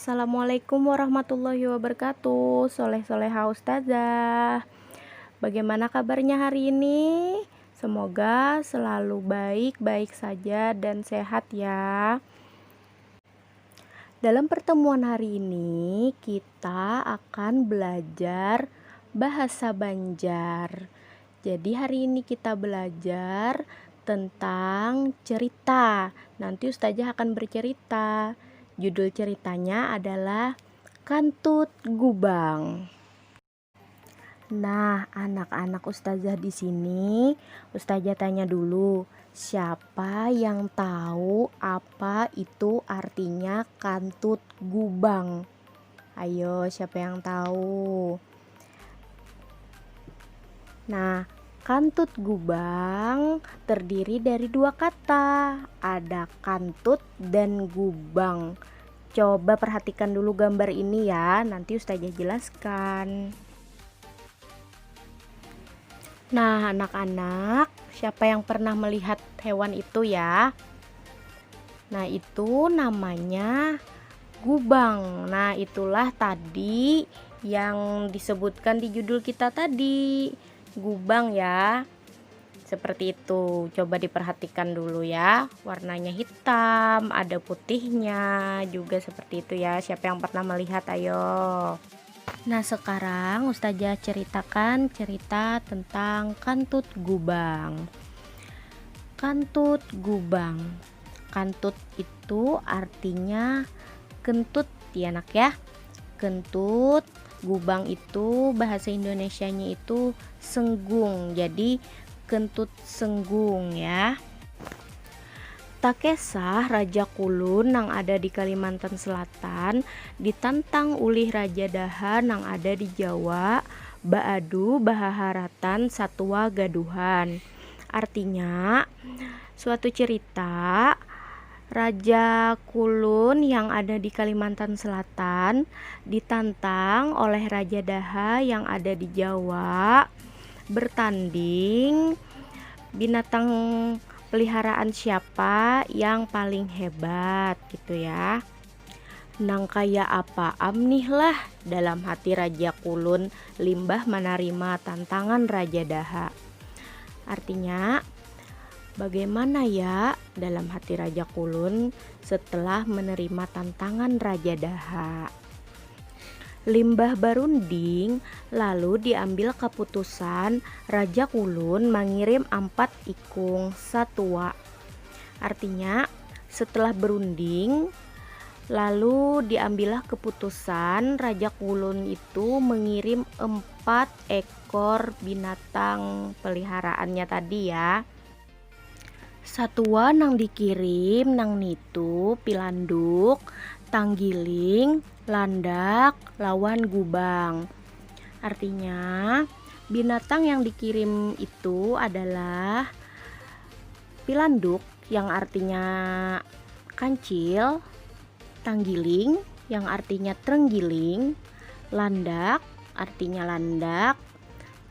Assalamualaikum warahmatullahi wabarakatuh. Soleh-soleha ustazah. Bagaimana kabarnya hari ini? Semoga selalu baik-baik saja dan sehat ya. Dalam pertemuan hari ini kita akan belajar bahasa Banjar. Jadi hari ini kita belajar tentang cerita. Nanti ustazah akan bercerita. Judul ceritanya adalah Kantut Gubang. Nah, anak-anak ustazah di sini, ustazah tanya dulu, siapa yang tahu apa itu artinya kantut gubang? Ayo, siapa yang tahu? Nah, kantut gubang terdiri dari dua kata, ada kantut dan gubang. Coba perhatikan dulu gambar ini ya, nanti ustazah jelaskan. Nah, anak-anak, siapa yang pernah melihat hewan itu ya? Nah, itu namanya gubang. Nah, itulah tadi yang disebutkan di judul kita tadi. Gubang ya, seperti itu. Coba diperhatikan dulu ya, warnanya hitam, ada putihnya juga seperti itu ya. Siapa yang pernah melihat? Ayo. Nah, sekarang ustazah ceritakan cerita tentang kantut gubang. Kantut gubang, kantut itu artinya kentut ya anak ya. Kentut, gubang itu bahasa Indonesianya itu senggung, jadi kentut senggung ya. Tak kisah Raja Kulun yang ada di Kalimantan Selatan ditantang ulih Raja Daha yang ada di Jawa, baadu bahaharatan satwa gaduhan. Artinya suatu cerita Raja Kulun yang ada di Kalimantan Selatan ditantang oleh Raja Daha yang ada di Jawa bertanding binatang peliharaan siapa yang paling hebat gitu ya. Nang kaya apa amnih lah dalam hati Raja Kulun limbah menerima tantangan Raja Daha. Artinya bagaimana ya dalam hati Raja Kulun setelah menerima tantangan Raja Daha? Limbah barunding, lalu diambil keputusan Raja Kulun mengirim 4 ikung satwa. Artinya setelah berunding, lalu diambillah keputusan Raja Kulun itu mengirim 4 ekor binatang peliharaannya tadi ya. Satwa nang dikirim nang nitu pilanduk, tanggiling, landak, lawan gubang. Artinya binatang yang dikirim itu adalah pilanduk yang artinya kancil, tanggiling yang artinya trenggiling, landak artinya landak,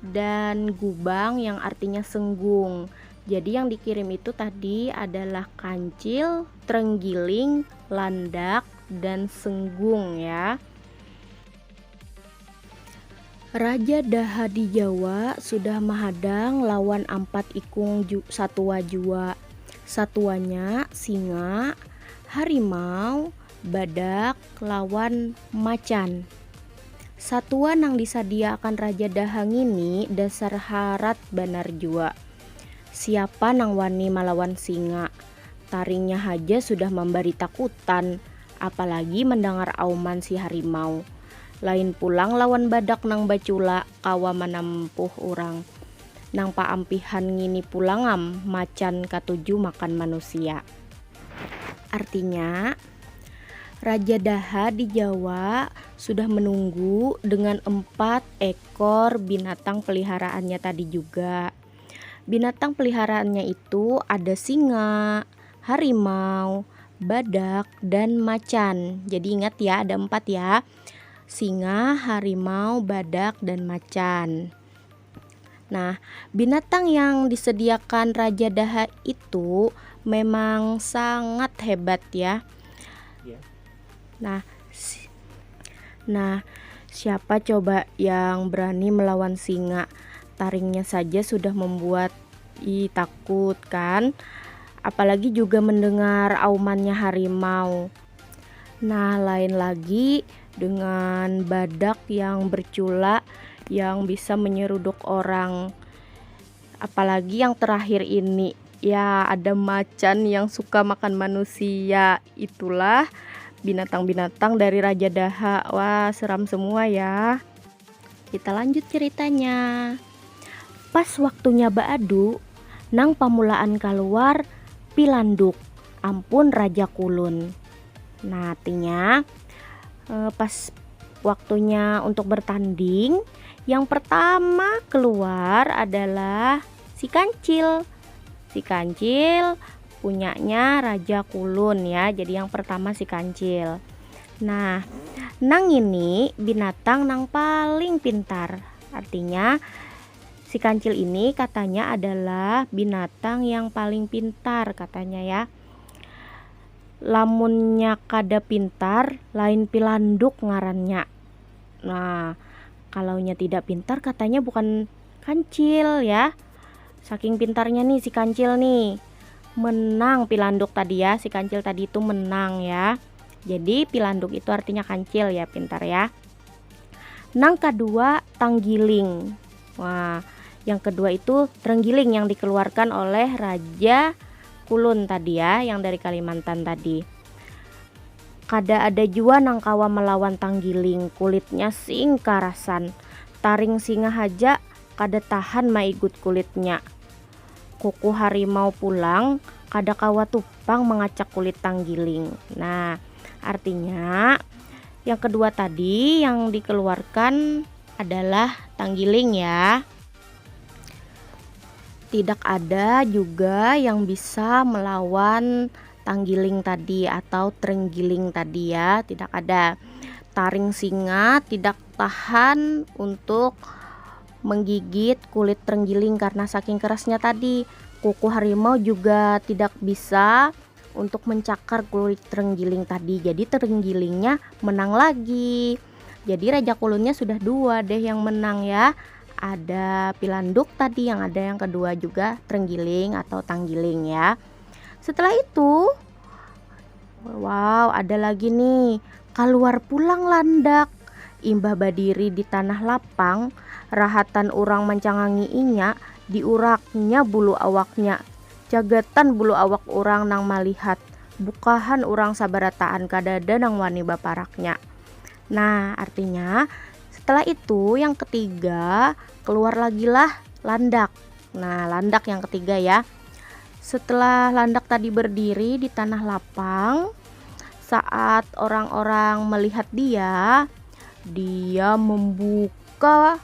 dan gubang yang artinya senggung. Jadi yang dikirim itu tadi adalah kancil, trenggiling, landak, dan senggung ya. Raja Daha di Jawa sudah menghadang lawan 4 ikung satwa jua. Satuannya singa, harimau, badak, lawan macan. Satwa nang disadiakan Raja Daha ini dasar harat banar jua. Siapa nang wani melawan singa? Taringnya haja sudah memberi takutan, apalagi mendengar auman si harimau. Lain pulang lawan badak nang bacula kawa menempuh urang. Nang paampihan ngini pulangam macan katuju makan manusia. Artinya Raja Daha di Jawa sudah menunggu dengan 4 ekor binatang peliharaannya tadi juga. Binatang peliharaannya itu ada singa, harimau, badak, dan macan. Jadi ingat ya, ada 4 ya. Singa, harimau, badak, dan macan. Nah, binatang yang disediakan Raja Daha itu memang sangat hebat ya. Nah, Nah, siapa coba yang berani melawan singa? Taringnya saja sudah membuat takut kan? Apalagi juga mendengar aumannya harimau. Nah, lain lagi dengan badak yang bercula yang bisa menyeruduk orang. Apalagi yang terakhir ini, ya ada macan yang suka makan manusia. Itulah binatang-binatang dari Raja Daha. Wah, seram semua ya. Kita lanjut ceritanya. Pas waktunya baadu, nang pamulaan keluar pilanduk, ampun Raja Kulun. Nah, artinya pas waktunya untuk bertanding, yang pertama keluar adalah si Kancil. Si Kancil punyanya Raja Kulun ya. Jadi yang pertama si Kancil. Nah, nang ini binatang nang paling pintar. Artinya si Kancil ini katanya adalah binatang yang paling pintar katanya ya. Lamunnya kada pintar, lain pilanduk ngarannya. Nah, kalaunya tidak pintar katanya bukan Kancil ya. Saking pintarnya nih si Kancil nih. Menang pilanduk tadi ya. Si Kancil tadi itu menang ya. Jadi pilanduk itu artinya Kancil ya, pintar ya. Nang kedua tanggiling. Wah, yang kedua itu terenggiling yang dikeluarkan oleh Raja Kulun tadi ya, yang dari Kalimantan tadi. Kada ada jua nang kawa melawan tanggiling, kulitnya sing karasan. Taring singa haja kada tahan maigut kulitnya. Kuku harimau pulang, kada kawa tupang mengacak kulit tanggiling. Nah, artinya yang kedua tadi yang dikeluarkan adalah tanggiling ya. Tidak ada juga yang bisa melawan tanggiling tadi atau terenggiling tadi ya, tidak ada. Taring singa tidak tahan untuk menggigit kulit terenggiling karena saking kerasnya tadi. Kuku harimau juga tidak bisa untuk mencakar kulit terenggiling tadi. Jadi terenggilingnya menang lagi. Jadi Raja Kulunnya sudah 2 deh yang menang ya. Ada pilanduk tadi, yang ada yang kedua juga terenggiling atau tanggiling ya. Setelah itu, wow, ada lagi nih, keluar pulang landak. Imbah badiri di tanah lapang, rahatan urang mencangangi inya, diuraknya bulu awaknya. Jagatan bulu awak urang nang malihat, bukahan urang sabarataan kadada nang wani baparaknya. Nah, artinya setelah itu yang ketiga keluar lagi lah landak. Nah, landak yang ketiga ya. Setelah landak tadi berdiri di tanah lapang, saat orang-orang melihat dia membuka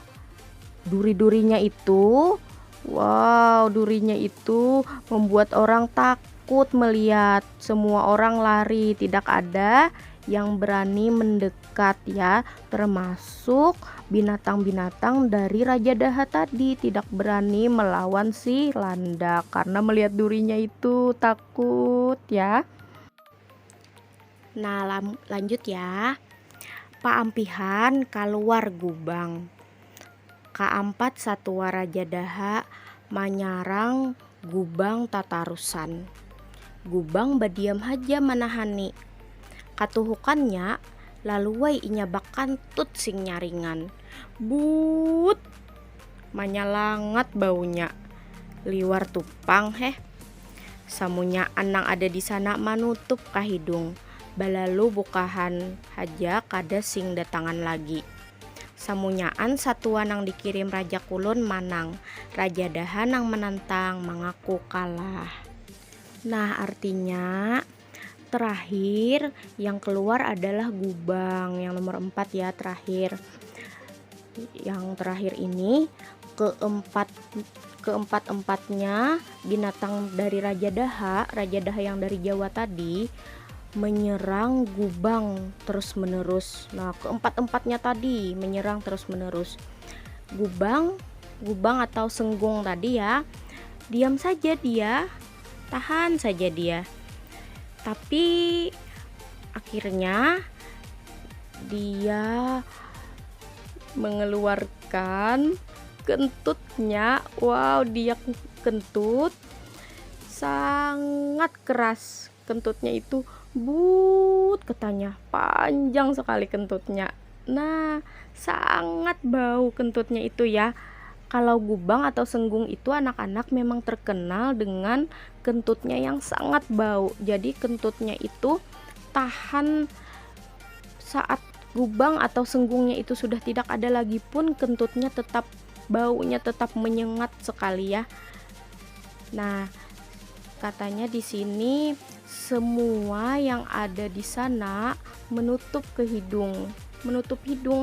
duri-durinya itu. Wow, durinya itu membuat orang takut melihat. Semua orang lari, tidak ada yang berani mendekat ya, termasuk binatang-binatang dari Raja Daha tadi tidak berani melawan si landak karena melihat durinya itu takut ya. Nah, lanjut ya. Paampihan keluar gubang. Kaampat satwa Raja Daha manyarang gubang tatarusan. Gubang badiam haja manahani. Katuhukannya laluai inya bakantut sing nyaringan. But manyalangat baunya. Liwar tupang Samunya anang ada di sana manutup kahidung. Balalu bukahan haja kada sing datangan lagi. Samunyaan satwa nang dikirim Raja Kulun manang. Raja Daha nang menantang mengaku kalah. Nah, artinya terakhir yang keluar adalah gubang, yang nomor 4 ya, terakhir. Yang terakhir ini keempat-empatnya binatang dari Raja Daha yang dari Jawa tadi menyerang gubang terus menerus. Nah, keempat-empatnya tadi menyerang terus menerus. Gubang atau senggung tadi ya, diam saja dia, tahan saja dia. Tapi akhirnya dia mengeluarkan kentutnya. Wow, dia kentut sangat keras. Kentutnya itu katanya, panjang sekali kentutnya. Nah, sangat bau kentutnya itu ya. Kalau gubang atau senggung itu anak-anak memang terkenal dengan kentutnya yang sangat bau. Jadi kentutnya itu tahan saat gubang atau senggungnya itu sudah tidak ada lagi pun kentutnya tetap baunya tetap menyengat sekali ya. Nah, katanya di sini semua yang ada di sana menutup hidung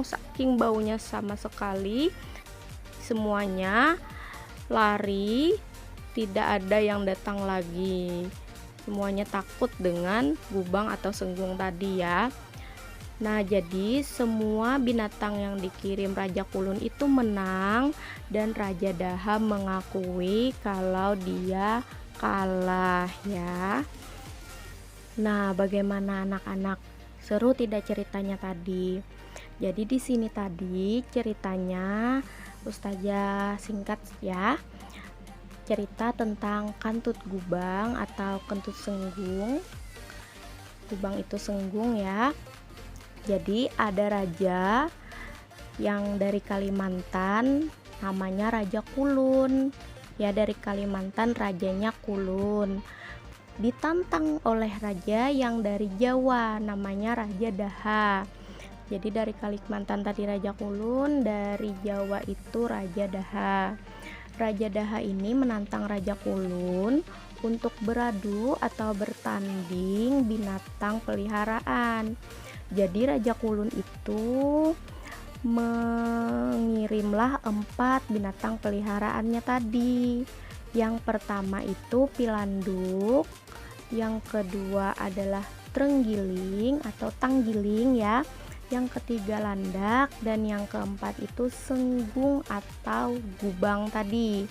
saking baunya sama sekali. Semuanya lari, tidak ada yang datang lagi. Semuanya takut dengan gubang atau senggung tadi ya. Nah, jadi semua binatang yang dikirim Raja Kulun itu menang dan Raja Daha mengakui kalau dia kalah ya. Nah, bagaimana anak-anak? Seru tidak ceritanya tadi? Jadi di sini tadi ceritanya Ustazah singkat ya. Cerita tentang kantut gubang atau kentut senggung. Gubang itu senggung ya. Jadi ada raja yang dari Kalimantan, namanya Raja Kulun. Ya, dari Kalimantan rajanya Kulun. Ditantang oleh raja yang dari Jawa, namanya Raja Daha. Jadi dari Kalimantan tadi Raja Kulun, dari Jawa itu Raja Daha. Raja Daha ini menantang Raja Kulun untuk beradu atau bertanding binatang peliharaan. Jadi Raja Kulun itu mengirimlah 4 binatang peliharaannya tadi. Yang pertama itu pilanduk, yang kedua adalah trenggiling atau tanggiling ya, yang ketiga landak, dan yang keempat itu senggung atau gubang tadi.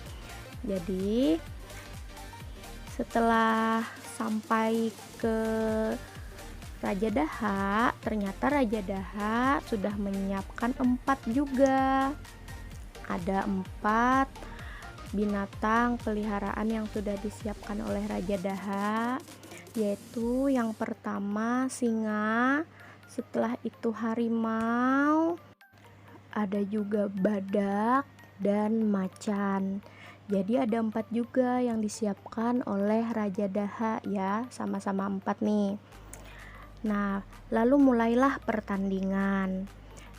Jadi setelah sampai ke Raja Daha, ternyata Raja Daha sudah menyiapkan 4 juga. Ada 4 binatang peliharaan yang sudah disiapkan oleh Raja Daha, yaitu yang pertama singa, setelah itu harimau, ada juga badak dan macan. Jadi ada 4 juga yang disiapkan oleh Raja Daha ya, sama-sama 4 nih. Nah, lalu mulailah pertandingan.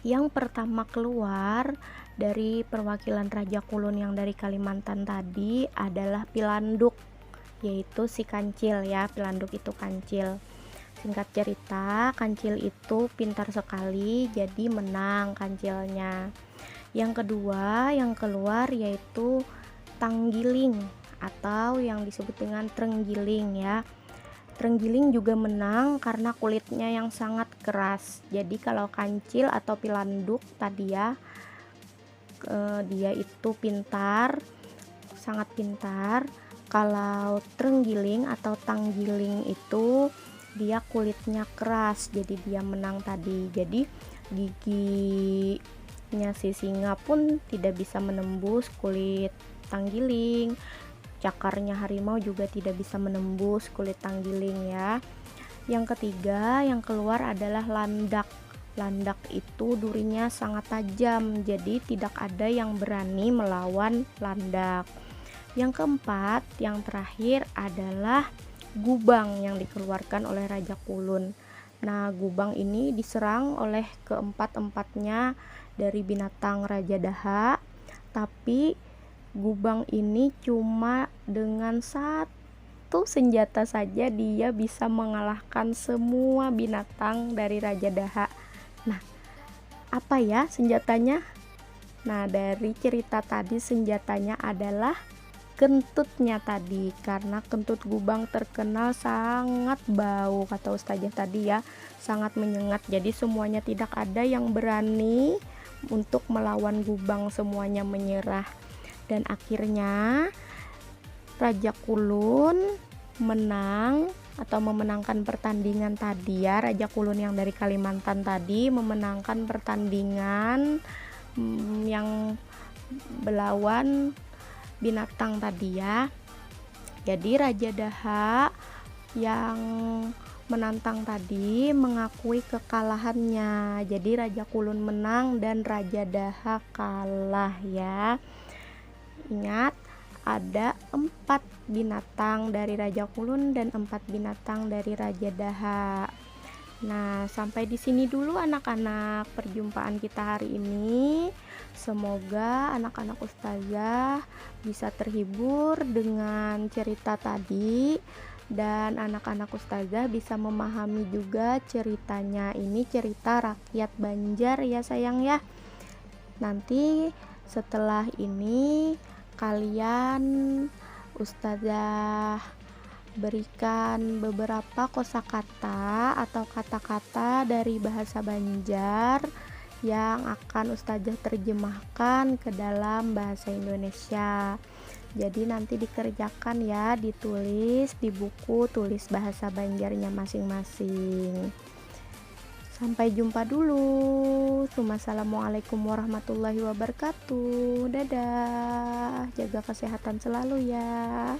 Yang pertama keluar dari perwakilan Raja Kulun yang dari Kalimantan tadi adalah pilanduk, yaitu si kancil ya. Pilanduk itu kancil. Singkat cerita, kancil itu pintar sekali, jadi menang kancilnya. Yang kedua yang keluar yaitu tanggiling atau yang disebut dengan trenggiling ya. Trenggiling juga menang karena kulitnya yang sangat keras. Jadi kalau kancil atau pilanduk tadi ya, dia itu pintar, sangat pintar. Kalau trenggiling atau tanggiling itu dia kulitnya keras, jadi dia menang tadi. Jadi giginya si singa pun tidak bisa menembus kulit tanggiling. Cakarnya harimau juga tidak bisa menembus kulit tanggiling ya. Yang ketiga yang keluar adalah landak. Landak itu durinya sangat tajam, jadi tidak ada yang berani melawan landak. Yang keempat, yang terakhir adalah gubang yang dikeluarkan oleh Raja Kulun. Nah, gubang ini diserang oleh keempat-empatnya dari binatang Raja Daha, tapi gubang ini cuma dengan satu senjata saja dia bisa mengalahkan semua binatang dari Raja Daha. Nah, apa ya senjatanya? Nah, dari cerita tadi senjatanya adalah kentutnya tadi, karena kentut gubang terkenal sangat bau, kata Ustazah tadi ya, sangat menyengat. Jadi semuanya tidak ada yang berani untuk melawan gubang, semuanya menyerah. Dan akhirnya Raja Kulun menang atau memenangkan pertandingan tadi ya. Raja Kulon yang dari Kalimantan tadi memenangkan pertandingan yang melawan binatang tadi ya. Jadi Raja Daha yang menantang tadi mengakui kekalahannya. Jadi Raja Kulon menang dan Raja Daha kalah ya. Ingat, ada 4 binatang dari Raja Kulon dan 4 binatang dari Raja Daha. Nah, sampai di sini dulu anak-anak perjumpaan kita hari ini. Semoga anak-anak ustazah bisa terhibur dengan cerita tadi dan anak-anak ustazah bisa memahami juga ceritanya. Ini cerita rakyat Banjar ya sayang ya. Nanti setelah ini kalian ustazah berikan beberapa kosakata atau kata-kata dari bahasa Banjar yang akan ustazah terjemahkan ke dalam bahasa Indonesia. Jadi nanti dikerjakan ya, ditulis di buku tulis bahasa Banjarnya masing-masing. Sampai jumpa dulu. Assalamualaikum warahmatullahi wabarakatuh. Dadah. Jaga kesehatan selalu ya.